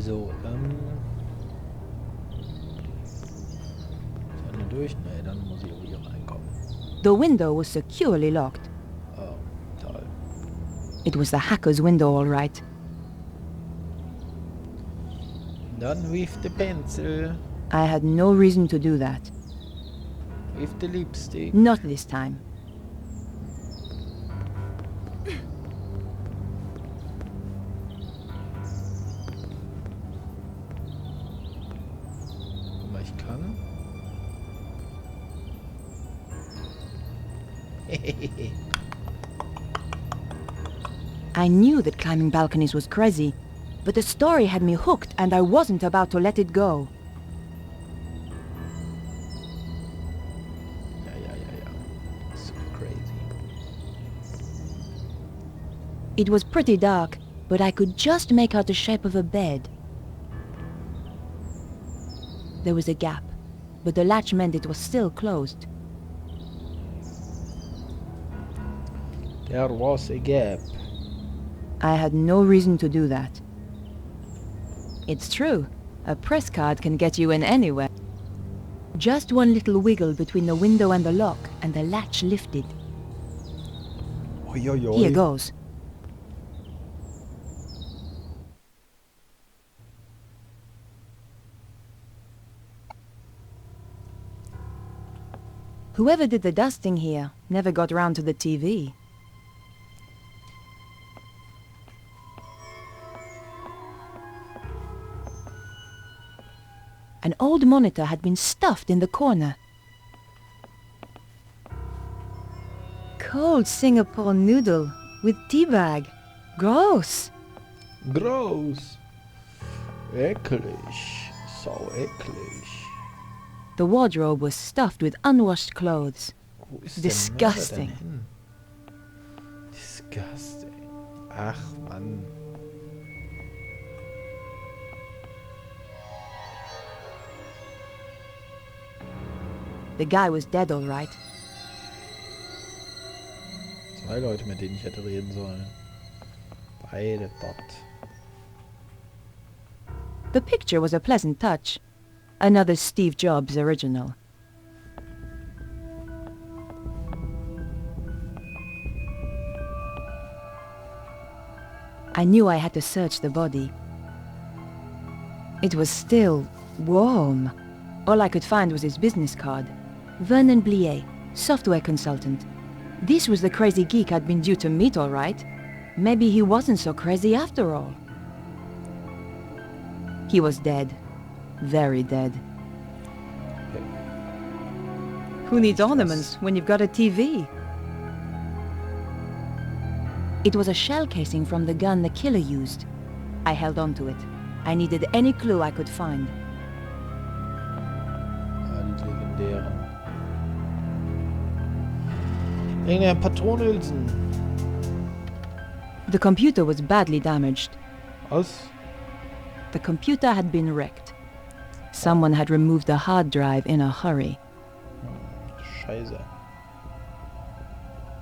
So, Soll ich durch? Nee, dann muss ich hier reinkommen. The window was securely locked. Oh, toll. It was the hacker's window, all right. Dann with the pencil. I had no reason to do that. With the lipstick. Not this time. Guck mal, ich kann. I knew that climbing balconies was crazy, but the story had me hooked and I wasn't about to let it go. Ja. So crazy. It was pretty dark, but I could just make out the shape of a bed. There was a gap, but the latch meant it was still closed. There was a gap. I had no reason to do that. It's true, a press card can get you in anywhere. Just one little wiggle between the window and the lock, and the latch lifted. Oi, oi, oi. Here goes. Whoever did the dusting here never got round to the TV. An old monitor had been stuffed in the corner. Cold Singapore noodle with tea bag. Gross. Gross. Eklig. So eklig. The wardrobe was stuffed with unwashed clothes. Wo ist Disgusting. der Mörder denn hin? Disgusting. Ach, Mann. The guy was dead, all right. 2 Leute, mit denen ich hätte reden sollen. Beide dort. The picture was a pleasant touch. Another Steve Jobs original. I knew I had to search the body. It was still warm. All I could find was his business card. Vernon Blier, software consultant. This was the crazy geek I'd been due to meet, all right. Maybe he wasn't so crazy after all. He was dead. Very dead. Who needs ornaments when you've got a TV? It was a shell casing from the gun the killer used. I held on to it. I needed any clue I could find. Ja, die legendären. Irgendeine Patronhülsen. The computer was badly damaged. Was? The computer had been wrecked. Someone had removed the hard drive in a hurry. Scheiße.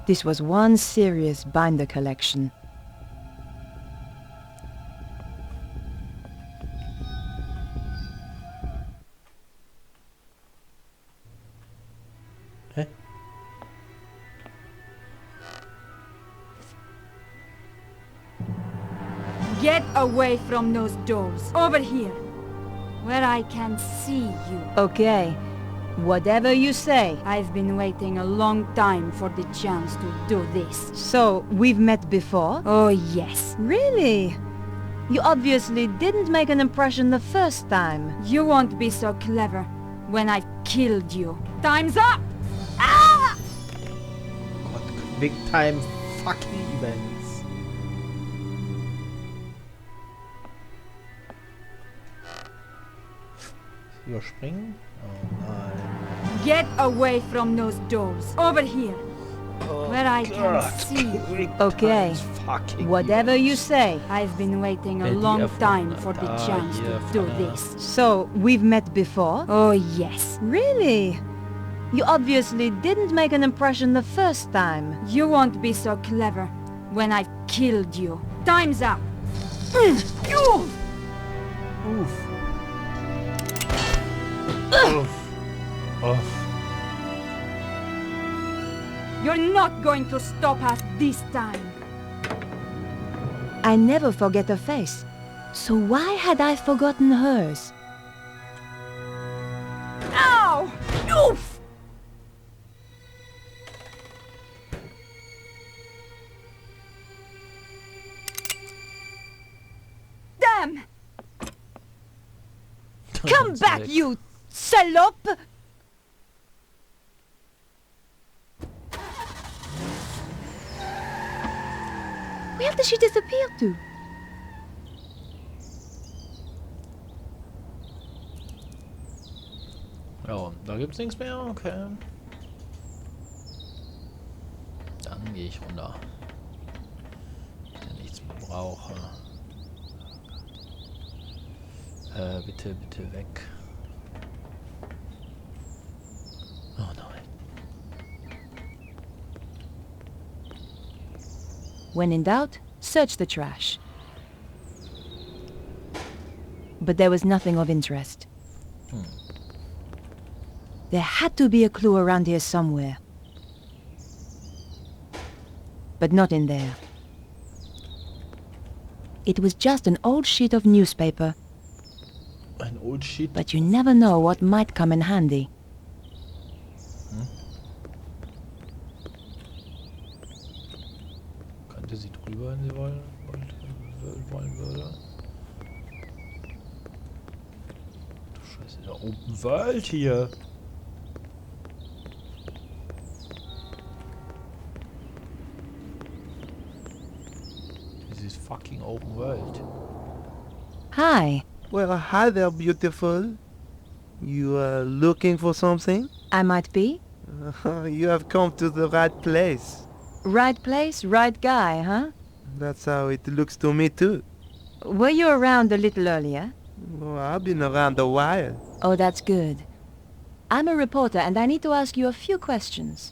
This was one serious binder collection. Hä? Get away from those doors. Over here. Where I can see you. Okay, whatever you say. I've been waiting a long time for the chance to do this. So, we've met before? Oh, yes. Really? You obviously didn't make an impression the first time. You won't be so clever when I've killed you. Time's up! Ah! Gott, Big Time fucking Events. Überspringen? Oh nein. Get away from those doors. Over here. Oh Where I can Gott, see you. Big Okay, Times fucking whatever you Events. say. I've been waiting a Wer die long erfunden time hat. for the Ah, chance hier, to do Pfanne. this. So, we've met before? Oh, yes. Really? You obviously didn't make an impression the first time. You won't be so clever when I've killed you. Time's up! You! Uff. Uff. Uff. You're not going to stop us this time. I never forget a face. So why had I forgotten hers? Ow! Oof! Damn! Come back, you salope! Where did she disappear to? Ja, da gibt's nichts mehr, okay. Dann gehe ich runter. Wenn ich nichts mehr brauche. Bitte, bitte weg. Oh nein. When in doubt, search the trash. But there was nothing of interest. There had to be a clue around here somewhere. But not in there. It was just an old sheet of newspaper. Ein old sheet. But you never know what might come in handy. Könnte sie drüber, wenn sie wollen würde. Du Scheiße, der Open World hier. This is fucking open world. Hi, Well, hi there, beautiful. You are looking for something? I might be. You have come to the right place. Right place, right guy, huh? That's how it looks to me too. Were you around a little earlier? Well, I've been around a while. Oh, that's good. I'm a reporter and I need to ask you a few questions.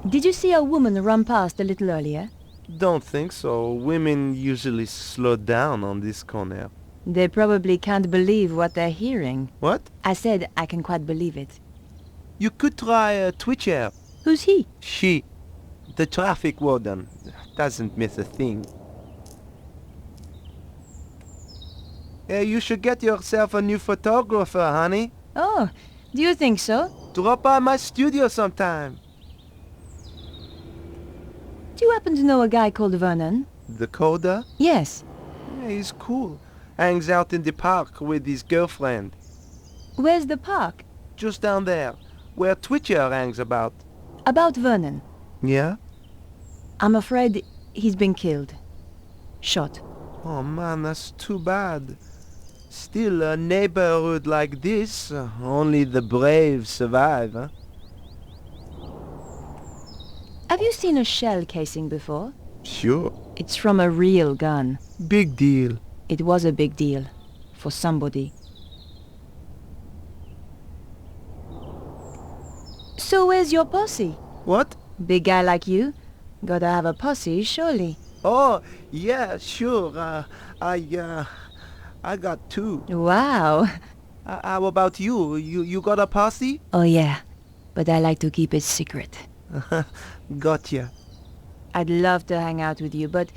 Did you see a woman run past a little earlier? Don't think so. Women usually slow down on this corner. They probably can't believe what they're hearing. What? I said I can quite believe it. You could try a Twitcher. Who's he? She. The traffic warden. Doesn't miss a thing. You should get yourself a new photographer, honey. Oh, do you think so? Drop by my studio sometime. Do you happen to know a guy called Vernon? The coder? Yes. Yeah, he's cool. Hangs out in the park with his girlfriend. Where's the park? Just down there, where Twitcher hangs about. About Vernon. Yeah? I'm afraid he's been killed. Shot. Oh man, that's too bad. Still, a neighborhood like this, only the brave survive, huh? Have you seen a shell casing before? Sure. It's from a real gun. Big deal. It was a big deal. For somebody. So where's your posse? What? Big guy like you? Gotta have a posse, surely. Oh, yeah, sure. I got two. Wow. How about you? You got a posse? Oh yeah. But I like to keep it secret. Gotcha. I'd love to hang out with you, but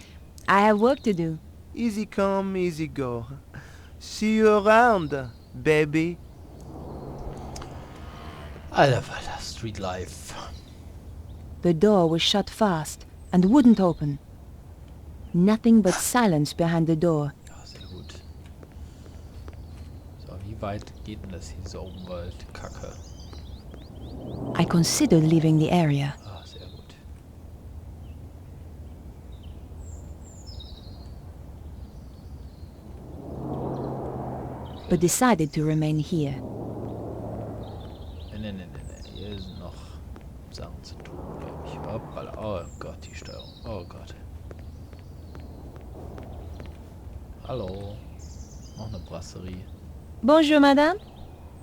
I have work to do. Easy come, easy go. See you around, baby. Alter Falter, Street Life. The door was shut fast and wouldn't open. Nothing but silence behind the door. Ja, sehr gut. So, wie weit geht denn das hier, diese Open World Kacke? I considered leaving the area. Ah, sehr gut. But decided to remain here. Ne. Hier sind noch Sachen zu tun, glaube ich. Hoppala. Oh Gott, die Steuerung. Oh Gott. Hallo. Noch eine Brasserie. Bonjour, madame.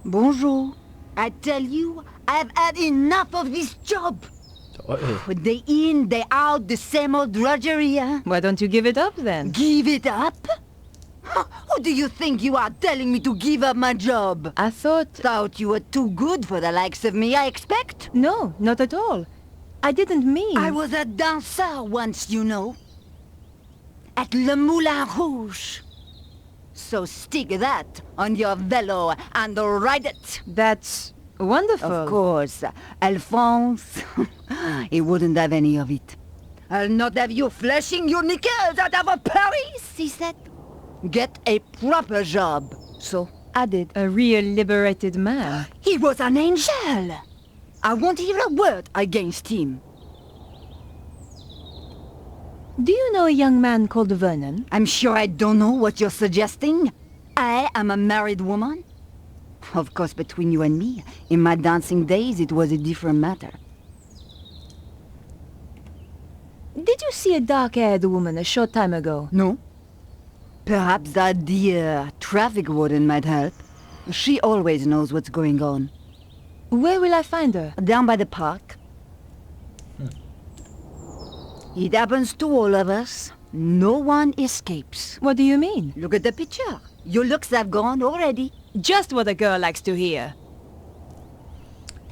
Bonjour. I tell you, I've had enough of this job. Toll. Day in, day out, the same old drudgery, huh? Why don't you give it up then? Give it up? Who do you think you are telling me to give up my job? I thought... Thought you were too good for the likes of me, I expect? No, not at all. I didn't mean... I was a dancer once, you know. At Le Moulin Rouge. So stick that on your velo and ride it. That's wonderful. Of course. Alphonse, he wouldn't have any of it. I'll not have you flashing your nickels out of a Paris, he said. Get a proper job. So I did. A real liberated man. He was an angel. I won't hear a word against him. Do you know a young man called Vernon? I'm sure I don't know what you're suggesting. I am a married woman. Of course, between you and me, in my dancing days, it was a different matter. Did you see a dark-haired woman a short time ago? No? Perhaps that dear traffic warden might help. She always knows what's going on. Where will I find her? Down by the park. It happens to all of us. No one escapes. What do you mean? Look at the picture. Your looks have gone already. Just what a girl likes to hear.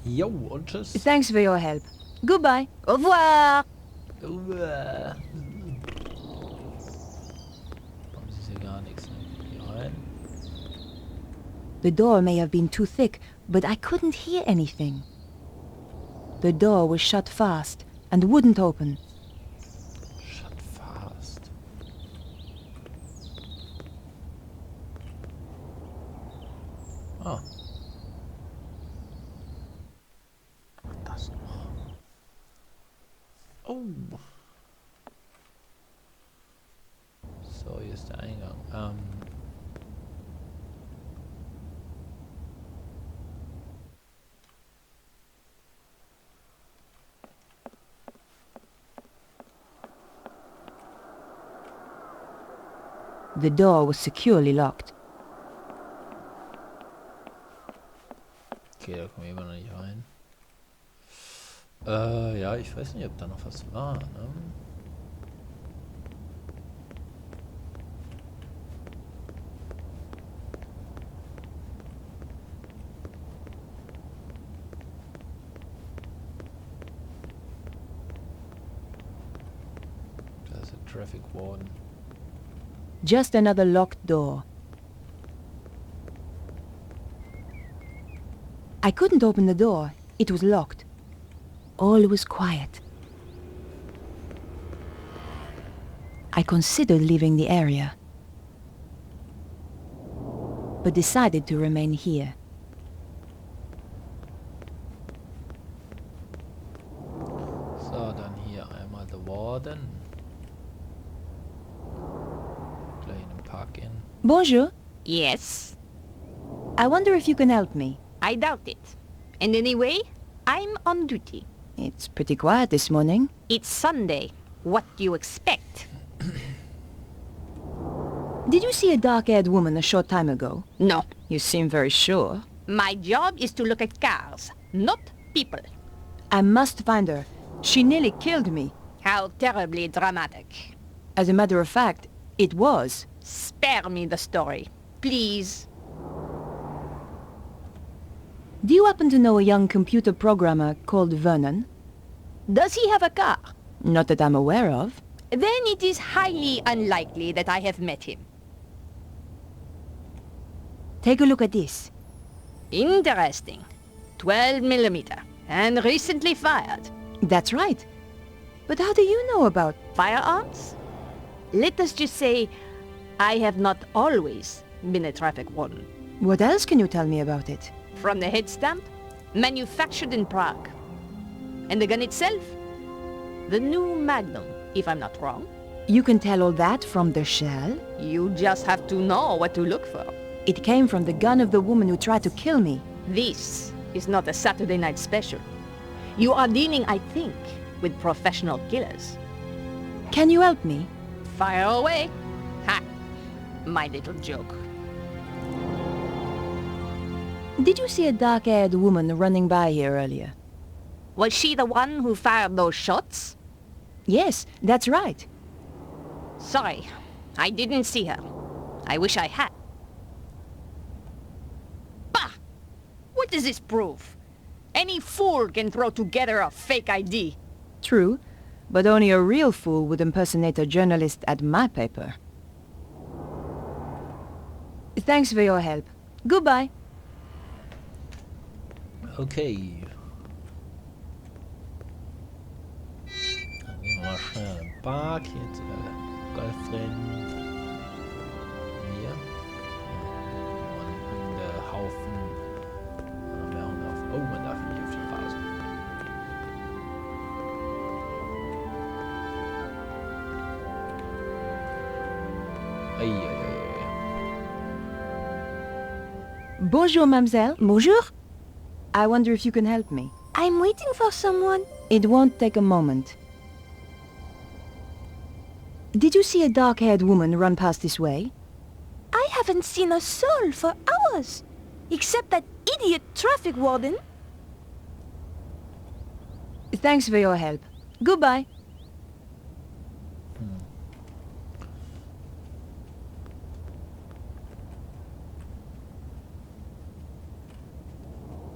Jo, und tschüss. Thanks for your help. Goodbye. Au revoir. Warum ist hier gar nichts? Hier rein. The door may have been too thick, but I couldn't hear anything. The door was shut fast and wouldn't open. Shut fast. Ah. Das noch. Oh. So, hier ist der Eingang. The door was securely locked. Okay, da kommen wir immer noch nicht rein. Ja, ich weiß nicht, ob da noch was war, ne? Da ist der Traffic Warden. Just another locked door. I couldn't open the door. It was locked. All was quiet. I considered leaving the area, but decided to remain here. So, dann hier einmal der Warden. Gleich in den Park gehen. Bonjour. Yes, I wonder if you can help me. I doubt it. And anyway, I'm on duty. It's pretty quiet this morning. It's Sunday. What do you expect? Did you see a dark-haired woman a short time ago? No. You seem very sure. My job is to look at cars, not people. I must find her. She nearly killed me. How terribly dramatic. As a matter of fact, it was. Spare me the story, please. Do you happen to know a young computer programmer called Vernon? Does he have a car? Not that I'm aware of. Then it is highly unlikely that I have met him. Take a look at this. Interesting. 12 millimeter. And recently fired. That's right. But how do you know about... Firearms? Let us just say, I have not always been a traffic warden. What else can you tell me about it? From the head stamp, manufactured in Prague. And the gun itself? The new Magnum, if I'm not wrong. You can tell all that from the shell? You just have to know what to look for. It came from the gun of the woman who tried to kill me. This is not a Saturday night special. You are dealing, I think, with professional killers. Can you help me? Fire away. Ha! My little joke. Did you see a dark-haired woman running by here earlier? Was she the one who fired those shots? Yes, that's right. Sorry, I didn't see her. I wish I had. Bah! What does this prove? Any fool can throw together a fake ID. True, but only a real fool would impersonate a journalist at my paper. Thanks for your help. Goodbye. Okay. Dann gehen wir mal schnell in den Park hier zu der Golfrennen. Hier. Und der Haufen. Mehr Hunde auf. Oh, man darf nicht auf den Rasen. Eieiei. Bonjour, mademoiselle. Bonjour. I wonder if you can help me. I'm waiting for someone. It won't take a moment. Did you see a dark-haired woman run past this way? I haven't seen a soul for hours. Except that idiot traffic warden. Thanks for your help. Goodbye.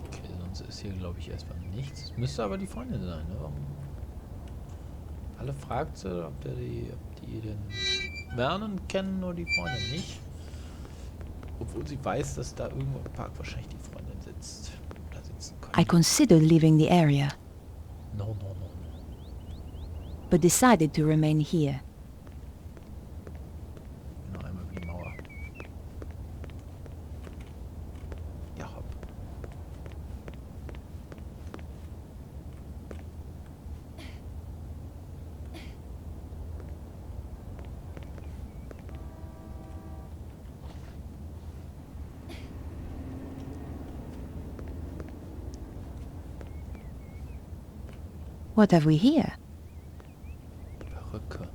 Okay, sonst ist hier, glaube ich, erstmal nichts. Es müsste aber die Freundin sein, ne? Alle fragt sie, ob die den Vernon kennen, nur die Freundin nicht. Obwohl sie weiß, dass da irgendwo im Park wahrscheinlich die Freundin sitzt. Oder sitzen könnte. I considered leaving the area, No, no, no, no. but decided to remain here. Noch einmal über die Mauer. Ja, hopp. What have we here? Perücke.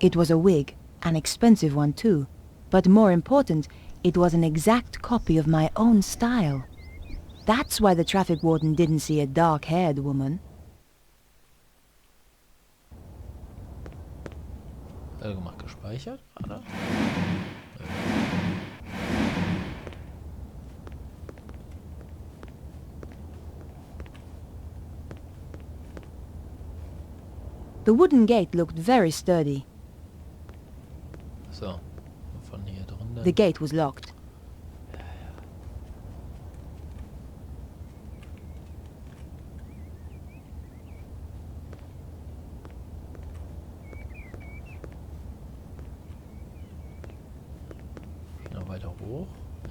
It was a wig, an expensive one too. But more important, it was an exact copy of my own style. That's why the traffic warden didn't see a dark-haired woman. Gemacht, gespeichert, oder? The wooden gate looked very sturdy. So, von hier drunter. The gate was locked. Noch weiter hoch.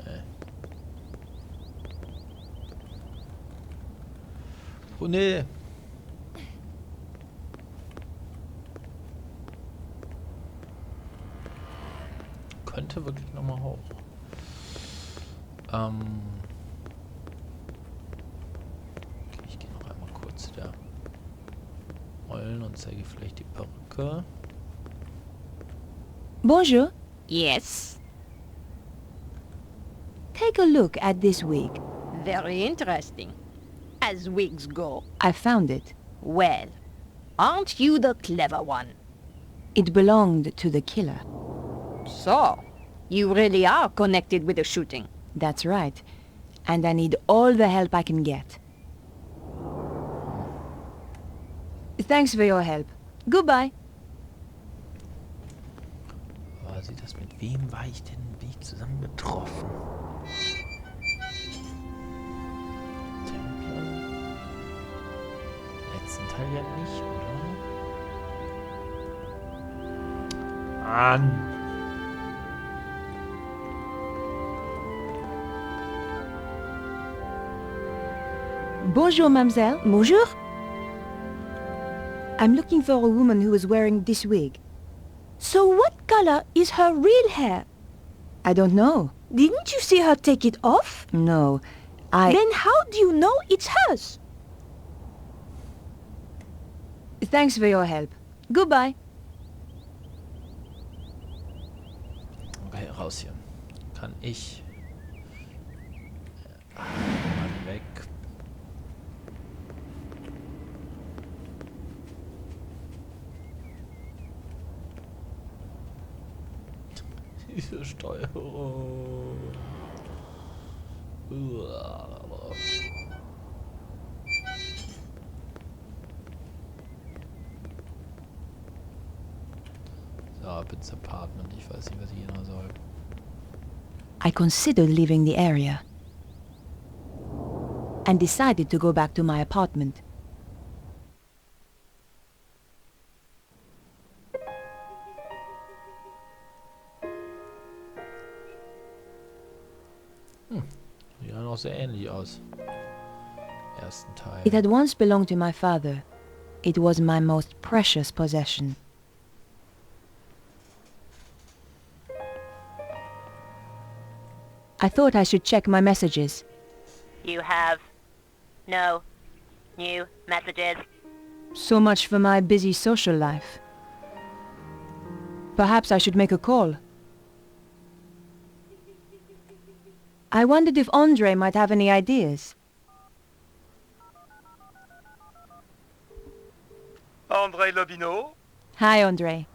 Nee. Oh nee. Könnte wirklich nochmal hoch. Okay, ich gehe noch einmal kurz der Rollen und zeige vielleicht die Perücke. Bonjour. Yes? Take a look at this wig. Very interesting. As wigs go. I found it. Well, aren't you the clever one? It belonged to the killer. So, you really are connected with the shooting. That's right. And I need all the help I can get. Thanks for your help. Goodbye. Aber sieht das, mit wem war ich denn wie zusammen getroffen? Templer? Letzten Teil ja nicht, oder? Mann! Bonjour, mademoiselle. Bonjour. I'm looking for a woman who is wearing this wig. So what color is her real hair? I don't know. Didn't you see her take it off? No, Then how do you know it's hers? Thanks for your help. Goodbye. Okay, raus hier. Kann ich... Mann, weg. Diese Steuerung. So, ab ins Apartment. Ich weiß nicht, was ich hier noch soll. I considered leaving the area and decided to go back to my apartment. Sieht ja noch sehr ähnlich aus. Ersten Teil. It had once belonged to my father. It was my most precious possession. I thought I should check my messages. You have no new messages. So much for my busy social life. Perhaps I should make a call. I wondered if Andre might have any ideas. André Lobineau? Hi, Andre.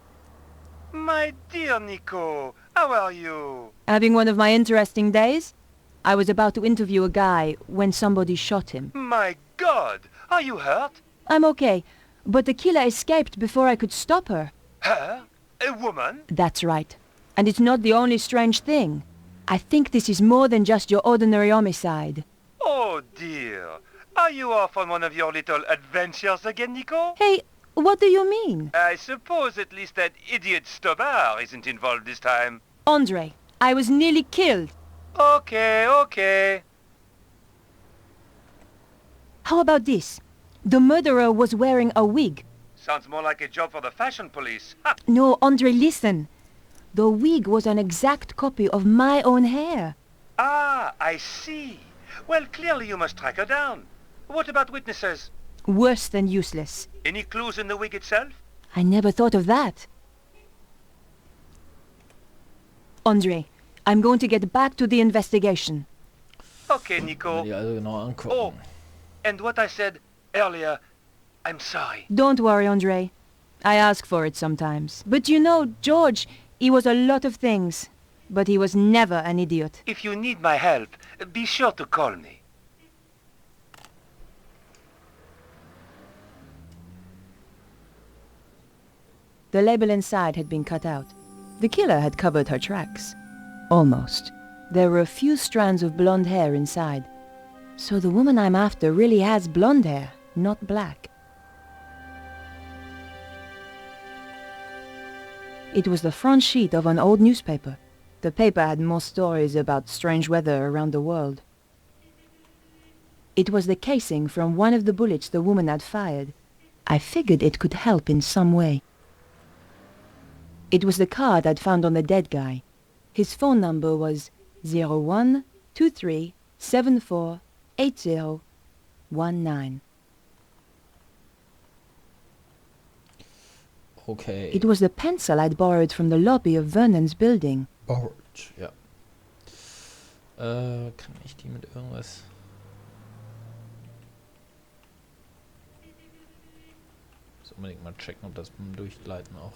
My dear Nico, how are you? Having one of my interesting days? I was about to interview a guy when somebody shot him. My God, are you hurt? I'm okay, but the killer escaped before I could stop her. Her? A woman? That's right. And it's not the only strange thing. I think this is more than just your ordinary homicide. Oh dear. Are you off on one of your little adventures again, Nico? Hey, what do you mean? I suppose at least that idiot Stobar isn't involved this time. Andre, I was nearly killed. Okay. How about this? The murderer was wearing a wig. Sounds more like a job for the fashion police. Ha! No, Andre, listen. The wig was an exact copy of my own hair. Ah, I see. Well, clearly you must track her down. What about witnesses? Worse than useless. Any clues in the wig itself? I never thought of that. Andre, I'm going to get back to the investigation. Okay, Mal Nico. die also genau angucken. Oh, and what I said earlier, I'm sorry. Don't worry, Andre. I ask for it sometimes. But you know, George, he was a lot of things. But he was never an idiot. If you need my help, be sure to call me. The label inside had been cut out. The killer had covered her tracks. Almost. There were a few strands of blonde hair inside. So the woman I'm after really has blonde hair, not black. It was the front sheet of an old newspaper. The paper had more stories about strange weather around the world. It was the casing from one of the bullets the woman had fired. I figured it could help in some way. It was the card I'd found on the dead guy. His phone number was 0123748019. Okay. It was the pencil I'd borrowed from the lobby of Vernon's building. Borrowed, ja. Kann ich die mit irgendwas... Muss unbedingt mal checken, ob das beim Durchgleiten auch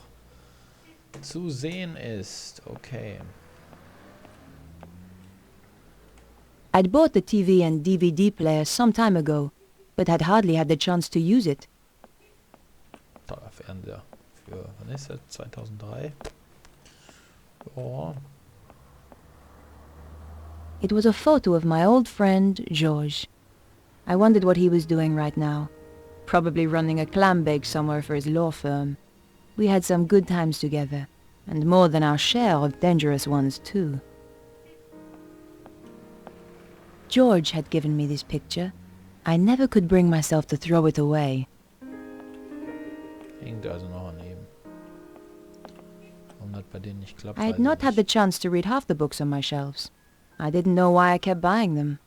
zu sehen ist. Okay. I'd bought the TV and DVD player some time ago, but had hardly had the chance to use it. Toller Fernseher. Für, wann ist das? 2003? Ja. It was a photo of my old friend, Georges. I wondered what he was doing right now. Probably running a clam bake somewhere for his law firm. We had some good times together, and more than our share of dangerous ones too. George had given me this picture. I never could bring myself to throw it away. Hängt also noch daneben. Warum das bei denen nicht klappt, I had weiß not ich had the nicht. chance to read half the books on my shelves. I didn't know why I kept buying them.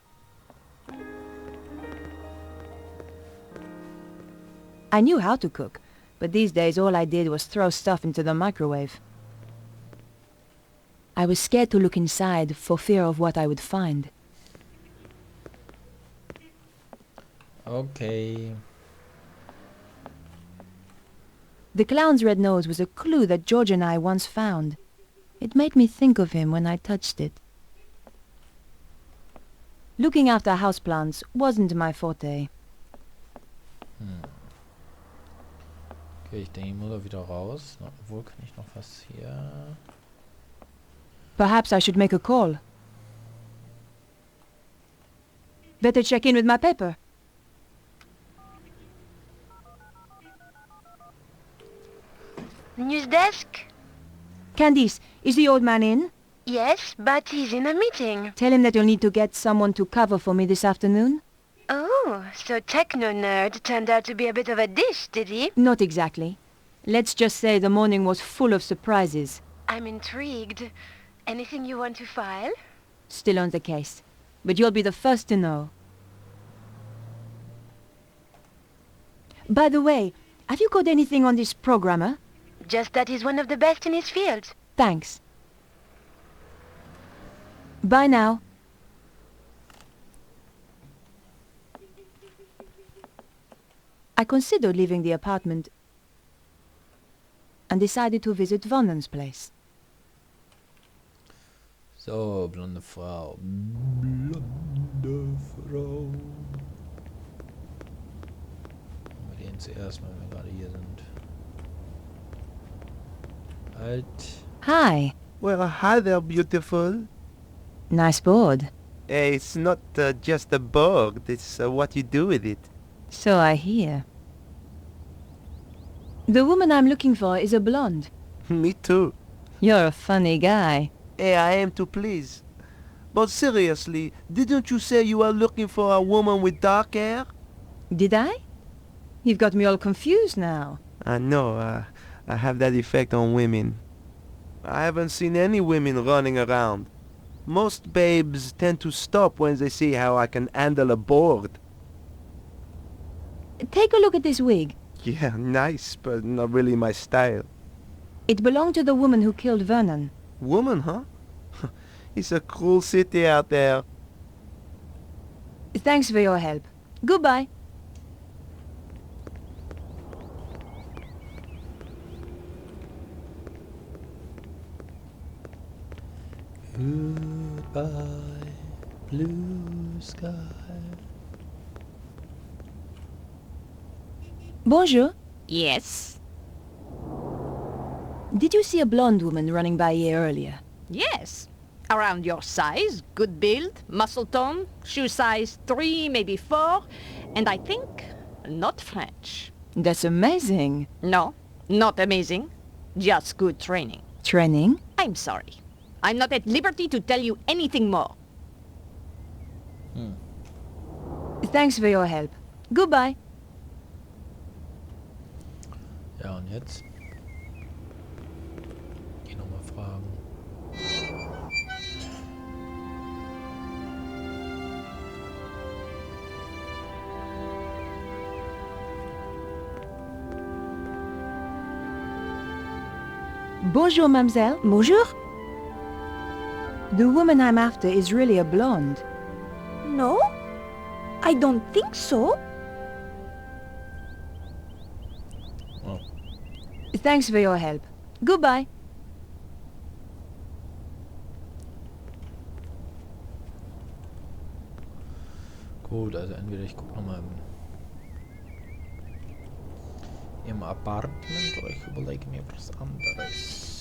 I knew how to cook, but these days all I did was throw stuff into the microwave. I was scared to look inside for fear of what I would find. Okay. The clown's red nose was a clue that George and I once found. It made me think of him when I touched it. Looking after houseplants wasn't my forte. Okay, ich denke, ich muss da wieder raus. Na, obwohl, kann ich noch was hier... Perhaps I should make a call. Better check in with my paper. News desk? Candice, is the old man in? Yes, but he's in a meeting. Tell him that you'll need to get someone to cover for me this afternoon. Oh, so techno-nerd turned out to be a bit of a dish, did he? Not exactly. Let's just say the morning was full of surprises. I'm intrigued. Anything you want to file? Still on the case. But you'll be the first to know. By the way, have you got anything on this programmer? Just that he's one of the best in his field. Thanks. Bye now. I considered leaving the apartment and decided to visit Vernon's place. So, blonde Frau. Blonde Frau. Machen wir den zuerst mal, wenn wir gerade hier sind. Halt. Hi. Well, hi there, beautiful. Nice board. It's not just a board, it's what you do with it. So I hear. The woman I'm looking for is a blonde. Me too. You're a funny guy. Hey, I am to please. But seriously, didn't you say you were looking for a woman with dark hair? Did I? You've got me all confused now. I know, I have that effect on women. I haven't seen any women running around. Most babes tend to stop when they see how I can handle a board. Take a look at this wig. Yeah, nice, but not really my style. It belonged to the woman who killed Vernon. Woman, huh? It's a cruel city out there. Thanks for your help. Goodbye. Goodbye, blue sky. Bonjour. Yes. Did you see a blonde woman running by here earlier? Yes. Around your size, good build, muscle tone, shoe size 3, maybe 4, and I think not French. That's amazing. No, not amazing. Just good training. Training? I'm sorry. I'm not at liberty to tell you anything more. Thanks for your help. Goodbye. Ja, und jetzt? Geh nochmal fragen. Bonjour, mademoiselle. Bonjour? The woman I'm after is really a blonde. No? I don't think so. Oh. Thanks for your help. Goodbye. Gut, also entweder ich gucke nochmal im Apartment oder ich überlege mir was anderes.